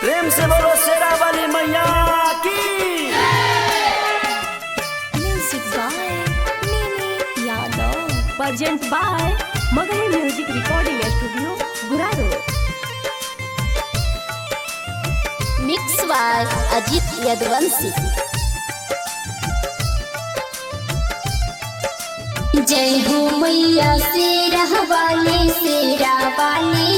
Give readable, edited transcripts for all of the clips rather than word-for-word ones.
प्रेम से बोलो शेरा वाली मैया की। Music by Mini Yadav, present by Magahi music recording studio Guraro, mix by Ajit Yaduvanshi. जय हो मैया शेरा वाली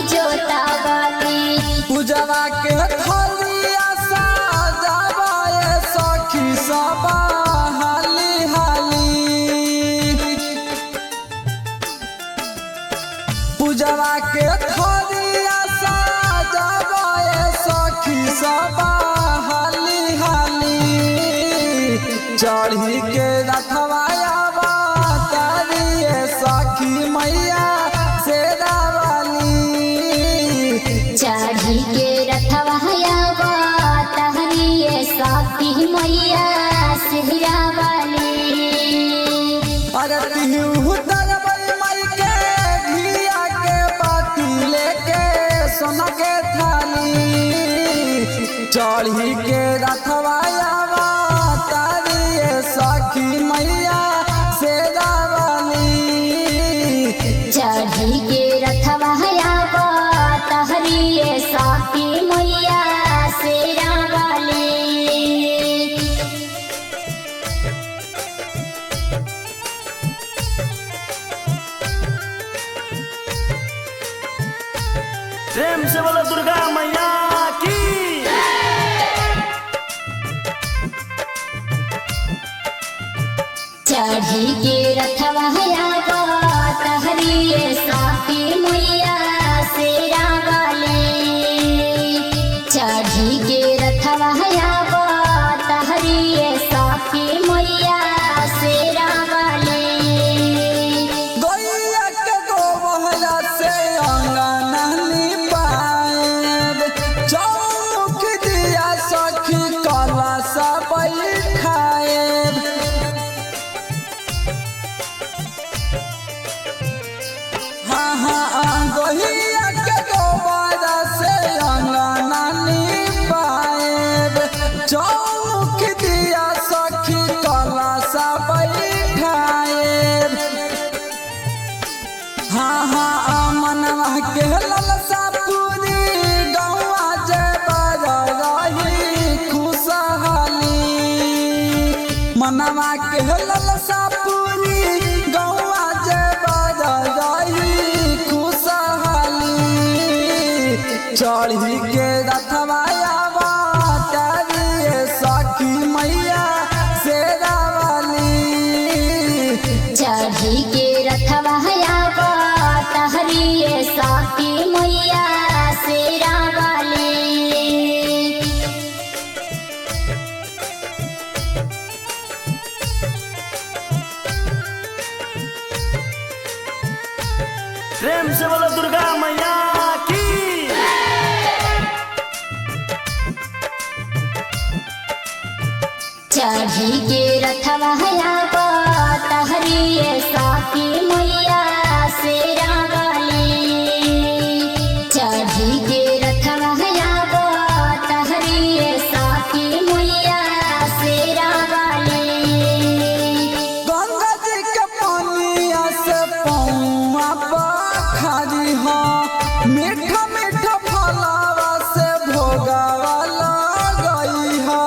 जोता वाली। पूजवा के थलिया सजावाए सखी सब हाली हाली। पूजवा के थलिया सजावाए सखी सब हाली हाली। चढ़ी के रखवाया सखी मैया शेरा वाली। चढ़ी के रथवाया तहरी सखी मैया शेरा वाली। अरे उतर मई के घिया के बाती लेके सोना के थाली। चढ़ी के रथवाया तारी सखी मैया शेरा वाली। चढ़ी के रथवाया तहरी सखी मैया शेरा वाली। प्रेम से बोलो दुर्गा मैया की। चढ़ी के रथवाया तहरी सखी मैया शेरा वाली। चढ़ी के रथवाया तहरी सखी मैया शेरा वाली। गैया के गोबहरा से अंगना निपाएब। चौमुख दिया सखी कलशा बैठाएब। गैया के गोबहरा से अंगना निपाएब। चौमुख दिया सखी कलशा बैठाएब। मनवा के ललसा पूरी गौआ जबर रही खुशहाली। मनवा के ललसा पूरी गौआ जबर रही खुशहाली। चढ़ी के रथवाया तारी सखी मैया शेरा वाली। चढ़ी के रथवाया तहरी सखी मैया शेरा वाली। प्रेम से बोलो दुर्गा मैया की। चढ़ी के रथवाया तहरी सखी मैया शेरा वाली। चढ़ी के रथवाया तहरी सखी मैया शेरा वाली। गंगा जी के पानिया से पौआ पखारी हो। मीठा मीठा फलावा से भोगावा लगई हो।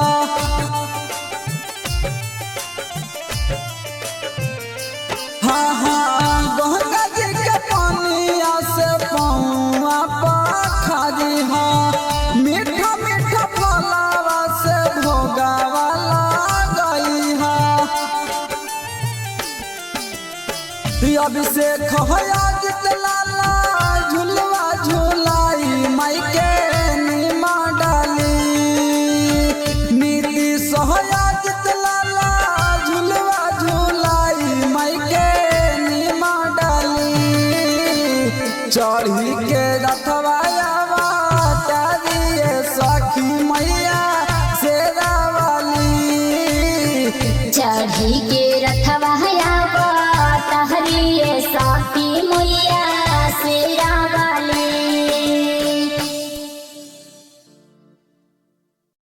गंगा जी के पानिया से पौआ पखारी हो। मीठा मीठा फलावा से भोगावा लगई हो। अभिषेक हो जितला